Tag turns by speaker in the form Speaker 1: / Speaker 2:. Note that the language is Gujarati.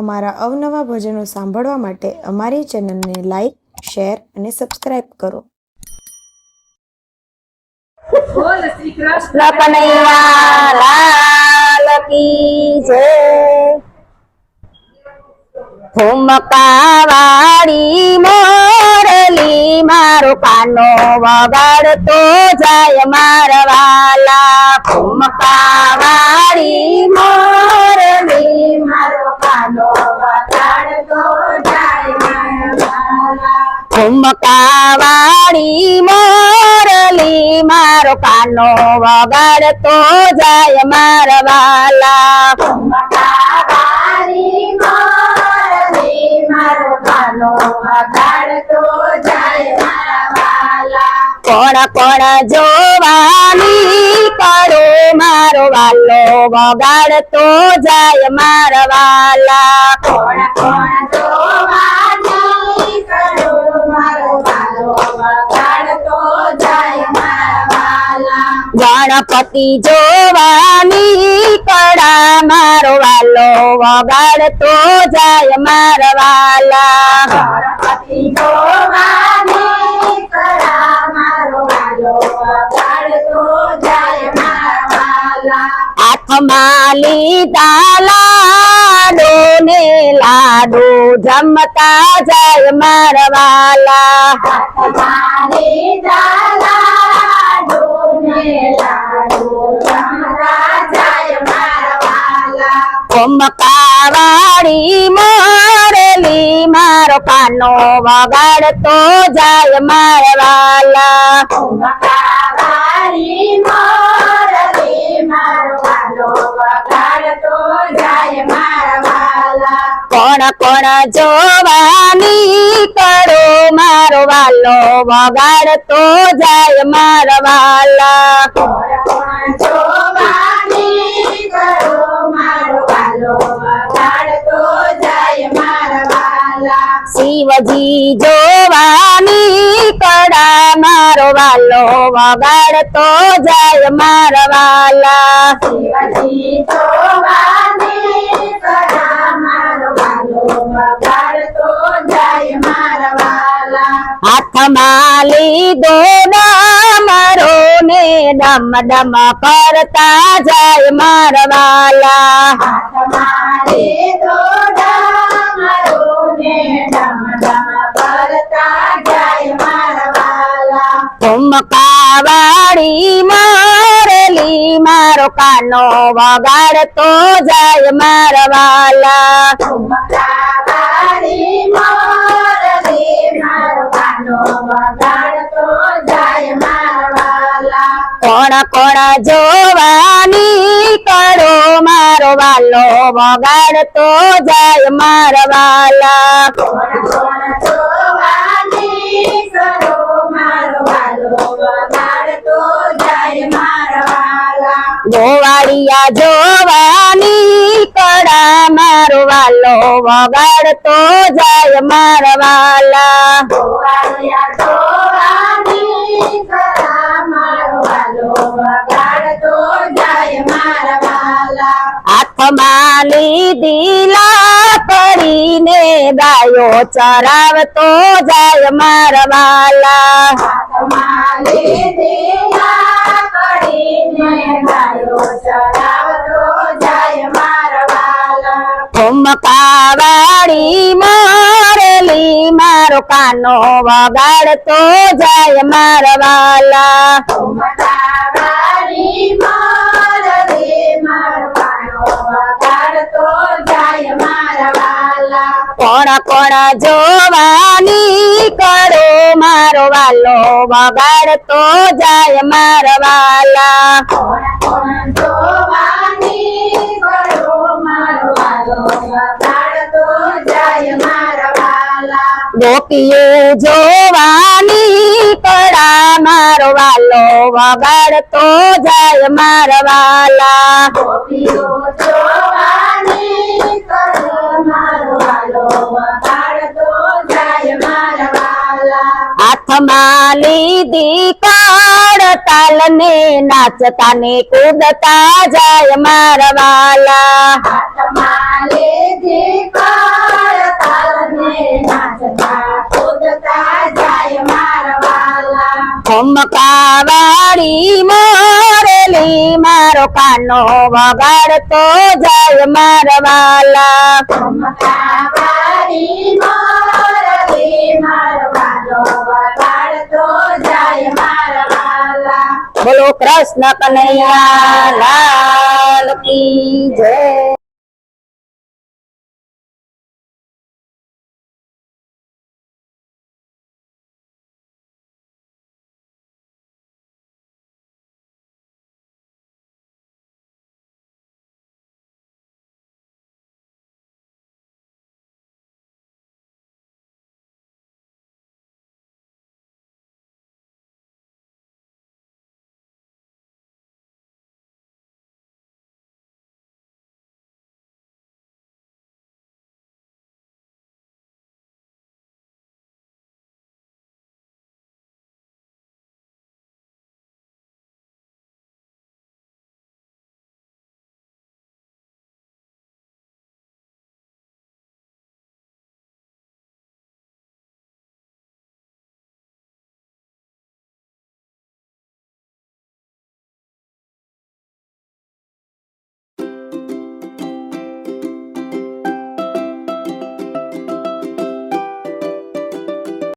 Speaker 1: અમારા અવનવા ભજનો સાંભળવા માટે અમારી ચેનલને લાઈક, શેર અને સબસ્ક્રાઇબ કરો.
Speaker 2: બોલ શ્રી કૃષ્ણ કનૈયા લાલ કી જય. ઠુમકા વાળી મોરલી મારો કાનો વગાડતો જાય મારા વાલા. ઠુમકા વાળી મોરલી મારો કાનો વગાડતો જાય મારા વાલા. ઠુમકા વાળી મોરલી મારો કાનો વગાડતો જાય મારા વાલા. ઠુમકા વાળી મોરલી મારો કાનો વગાડતો જાય મારા વાલા. કોણ કોણ જોવાની કરો મારો વાલો વગાડતો જાય મારા વાલા. કોણ કોણ જોવાની કરો મારો વાલો વગાડતો જાય મારા વાલા. ગણપતિ જોવાની કડા મારો વાલો વગાડતો જાય મારા વાલા. ગણપતિ જોવાની કડા મારો વાલો વગાડતો જાય મારા વાલા. હાથમાં લીધા લાડો ને લાડુ જમતા જાય મારા વાલા. હાથમાં લીધા લાડો ને લાડુ જમતા જાય મારા વાલા. ઠુમકા વાળી મોરલી મારો કાનો વગાડતો જાય મારા વાલા. ઠુમકા વાળી મોરલી મારો કાનો વગાડતો જાય મારા વાલા. કોણ કોણ જોવાની કરો મારો વાલો વગાડતો જાય મારા વાલા. કોણ કોણ જોવાની કરો મારો વાલો વગાડતો જાય મારા વાલા. શિવજી જોવાની કડા મારો વાલો વગાડતો જાય મારા વાલા. શિવજી જોવાની કડા મારો વાલો વગાડતો જાય મારા વાલા. હાથમાં લીધો ડામરો ને ડમ ડમ કરતા જાય મારા વાલા. હાથમાં લીધો ડામરો ને ડમ ડમ કરતા જાય મારા વાલા. ઠુમકા વાળી મોરલી મારો કાનો વગાડતો જાય મારા વાલા. ઠુમકા વાળી મોરલી મારો કાનો વગાડતો જાય મારા વાલા. કોણ કોણ જોવાની કરો મારો વાલો વગાડતો જાય મારા વાલા. કોણ કોણ જોવાની કરો મારો વાલો વગાડતો જાય મારા વાલા. ગોવાળિયા જોવાની કડા મારો વાલો વગાડતો જાય મારા વાલા. ગોવાળિયા જોવાની કડા મારો વાલો વગાડતો જાય મારા વાલા. હાથમાં લીધી લાકડીને ગાયો ચરાવતો જાય મારા વાલા. હાથમાં લીધી લાકડીને ગાયો ચરાવતો જાય મારા વાલા. ઠુમકા વાળી મોરલી મારો કાનો વગાડતો જાય મારા વાલા. ઠુમકા વાળી મોરલી મારો કાનો વગાડતો જાય મારા વાલા. કોણ કોણ જોવાની કરો મારો વાલો વગાડતો જાય મારા વાલા. કોણ કોણ જોવાની કરો મારો વાલો વગાડતો જાય મારા વાલા. ગોપીઓ જોવાની કડા મારો વાલો વગાડતો જાય મારા વાલા. ગોપીઓ જોવાની કડા મારો વાલો વગાડતો જાય મારા વાલા. હાથમાં લીધી કાળતાલ ને નાચતા ને કૂદતા જાય મારા વાલા. હાથમાં લીધી નાચતા કૂદતા જાય મારા વાલા ખમકાવાળી મોરેલી મારો કાનો વગાડતો જાય મારા વાલા ખમકાવાળી મોરેલી મારો કાનો વગાડતો જાય મારા વાલા બોલો કૃષ્ણ કનૈયા લાલ કી જય।